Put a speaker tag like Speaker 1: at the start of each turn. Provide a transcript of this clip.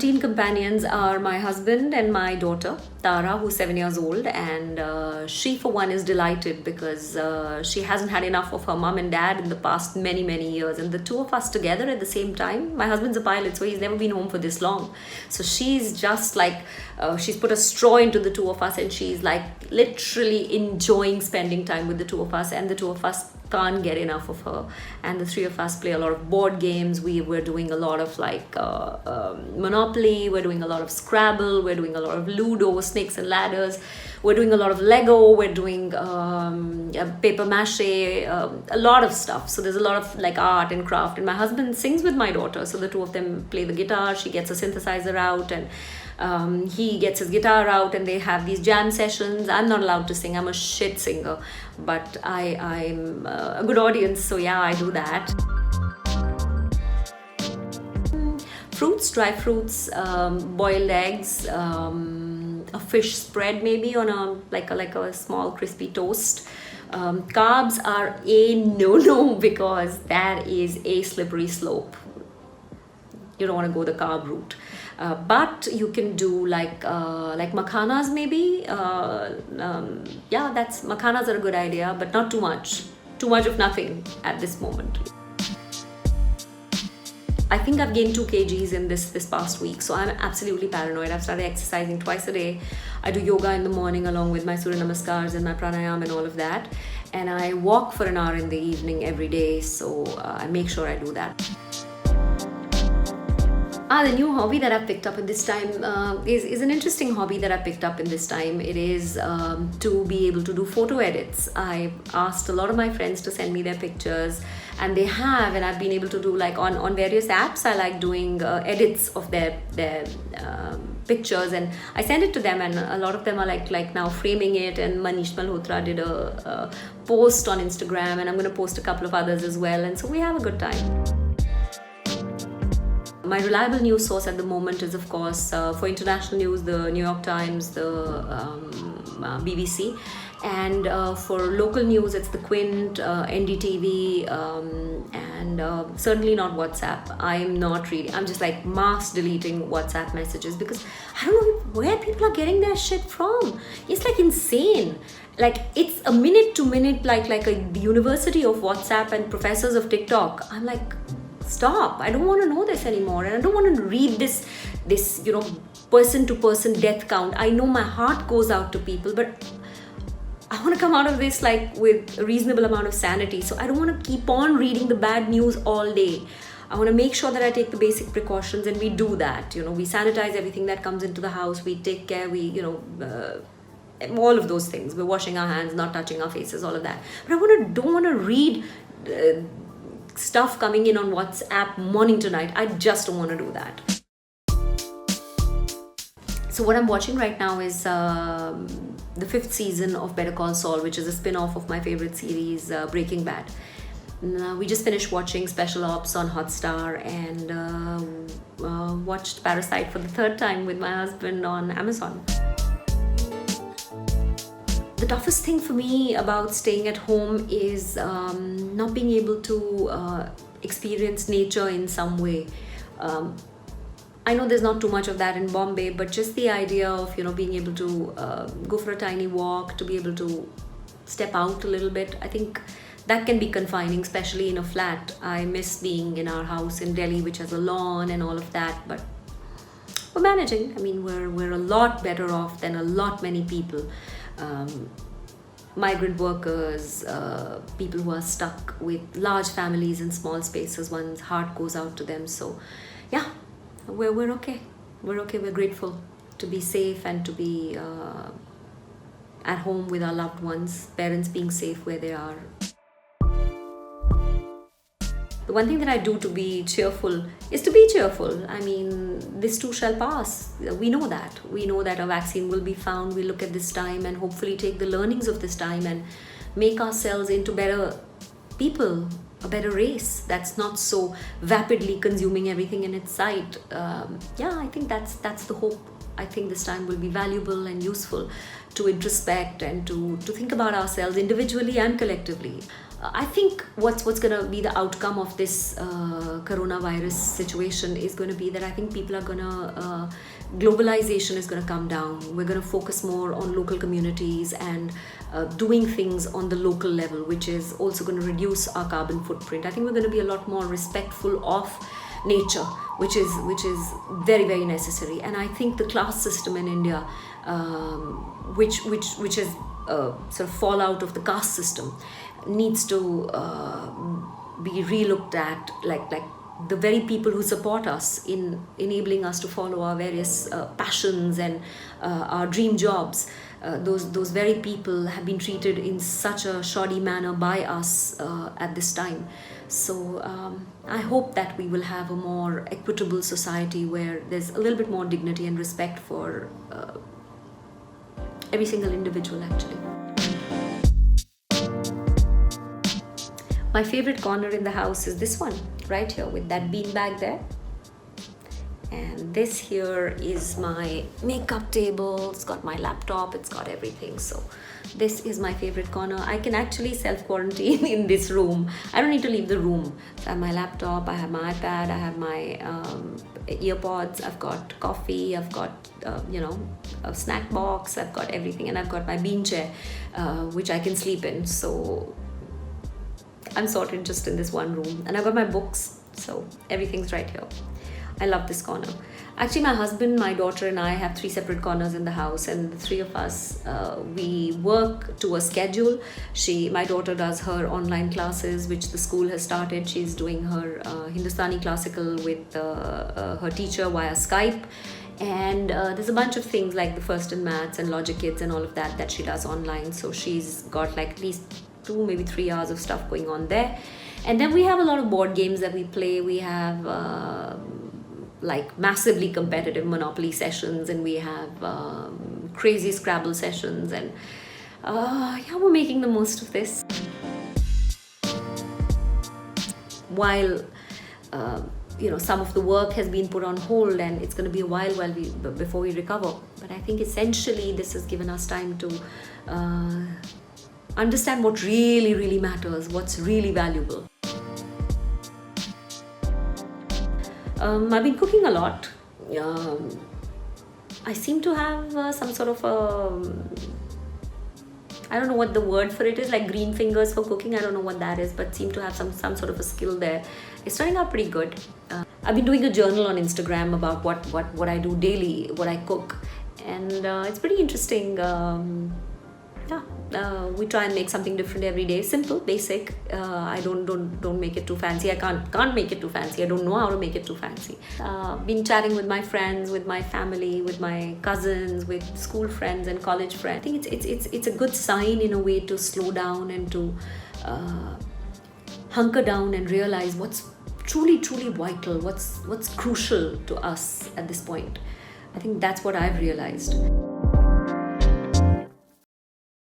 Speaker 1: quarantine companions are my husband and my daughter, Tara, who's 7 years old. And she, for one, is delighted because she hasn't had enough of her mom and dad in the past many, many years. And the two of us together at the same time, my husband's a pilot, so he's never been home for this long. So she's just like, she's put a straw into the two of us, and she's like literally enjoying spending time with the two of us. And the two of us can't get enough of her, and the three of us play a lot of board games. We're doing a lot of like Monopoly, we're doing a lot of Scrabble, we're doing a lot of Ludo, Snakes and Ladders, we're doing a lot of Lego, we're doing paper mache, a lot of stuff. So there's a lot of like art and craft, and my husband sings with my daughter, so the two of them play the guitar. She gets a synthesizer out, and he gets his guitar out, and they have these jam sessions. I'm not allowed to sing, I'm a shit singer, but I'm a good audience, so yeah, I do that. Fruits, dry fruits, boiled eggs, a fish spread maybe on a small crispy toast. Carbs are a no-no because that is a slippery slope. You don't want to go the carb route. But you can do like makhanas maybe. Makhanas are a good idea, but not too much. Too much of nothing at this moment. I think I've gained 2 kgs in this past week, so I'm absolutely paranoid. I've started exercising twice a day. I do yoga in the morning along with my Surya Namaskars and my pranayam and all of that. And I walk for an hour in the evening every day, so I make sure I do that. The new hobby that I've picked up in this time is an interesting hobby that I picked up in this time. It is to be able to do photo edits. I asked a lot of my friends to send me their pictures, and they have, and I've been able to do like on various apps. I like doing edits of their pictures, and I send it to them, and a lot of them are like now framing it. And Manish Malhotra did a post on Instagram, and I'm going to post a couple of others as well, and so we have a good time. My reliable news source at the moment is, of course, for international news, the New York Times, the BBC, and for local news, it's the Quint, NDTV, and certainly not WhatsApp. I'm not reading. I'm just like mass deleting WhatsApp messages because I don't know where people are getting their shit from. It's like insane. Like it's a minute to minute, like the University of WhatsApp and professors of TikTok. I'm like, stop. I don't want to know this anymore, and I don't want to read this person to person death count. I know my heart goes out to people, but I want to come out of this like with a reasonable amount of sanity. So I don't want to keep on reading the bad news all day. I want to make sure that I take the basic precautions, and we do that. We sanitize everything that comes into the house. We take care. All of those things. We're washing our hands, not touching our faces, all of that. But I don't want to read stuff coming in on WhatsApp morning to night. I just don't want to do that. So what I'm watching right now is the 5th season of Better Call Saul, which is a spin-off of my favorite series, Breaking Bad. We just finished watching Special Ops on Hotstar, and watched Parasite for the 3rd time with my husband on Amazon. The toughest thing for me about staying at home is not being able to experience nature in some way. I know there's not too much of that in Bombay, but just the idea of being able to go for a tiny walk, to be able to step out a little bit, I think that can be confining, especially in a flat. I miss being in our house in Delhi, which has a lawn and all of that, but we're managing. I mean, we're a lot better off than a lot many people. Migrant workers, people who are stuck with large families in small spaces, one's heart goes out to them. So yeah, we're okay. We're okay. We're grateful to be safe and to be at home with our loved ones, parents being safe where they are. The one thing that I do to be cheerful is to be cheerful. I mean, this too shall pass. We know that. We know that a vaccine will be found. We look at this time and hopefully take the learnings of this time and make ourselves into better people, a better race that's not so vapidly consuming everything in its sight. I think that's the hope. I think this time will be valuable and useful to introspect and to think about ourselves individually and collectively. I think what's going to be the outcome of this coronavirus situation is going to be that I think people are going to, globalization is going to come down. We're going to focus more on local communities and doing things on the local level, which is also going to reduce our carbon footprint. I think we're going to be a lot more respectful of nature, which is very, very necessary. And I think the class system in India, which is sort of fallout of the caste system, needs to be relooked at, like the very people who support us in enabling us to follow our various passions and our dream jobs. Those very people have been treated in such a shoddy manner by us at this time. So I hope that we will have a more equitable society where there's a little bit more dignity and respect for every single individual, actually. My favorite corner in the house is this one, right here with that beanbag there. And this here is my makeup table. It's got my laptop, it's got everything. So this is my favorite corner. I can actually self-quarantine in this room. I don't need to leave the room. So I have my laptop, I have my iPad, I have my earpods, I've got coffee, I've got a snack box, I've got everything, and I've got my bean chair, which I can sleep in. So I'm sorted just in this one room, and I've got my books, so everything's right here. I love this corner. Actually, my husband, my daughter and I have 3 separate corners in the house, and the 3 of us, we work to a schedule. My daughter does her online classes, which the school has started. She's doing her Hindustani classical with her teacher via Skype. And there's a bunch of things like the First in Maths and Logic Kids and all of that she does online. So she's got like at least 2, maybe 3 hours of stuff going on there. And then we have a lot of board games that we play. We have like massively competitive Monopoly sessions, and we have crazy Scrabble sessions, and yeah, we're making the most of this. While some of the work has been put on hold, and it's going to be a while before we recover, but I think essentially this has given us time to understand what really, really matters, what's really valuable. I've been cooking a lot. I seem to have some sort of I don't know what the word for it is, like green fingers for cooking. I don't know what that is, but seem to have some sort of a skill there. It's turning out pretty good. I've been doing a journal on Instagram about what I do daily, what I cook, and it's pretty interesting. We try and make something different every day. Simple, basic. I don't make it too fancy. I can't make it too fancy. I don't know how to make it too fancy. Been chatting with my friends, with my family, with my cousins, with school friends and college friends. I think it's a good sign in a way to slow down and to hunker down and realize what's truly vital, what's crucial to us at this point. I think that's what I've realized.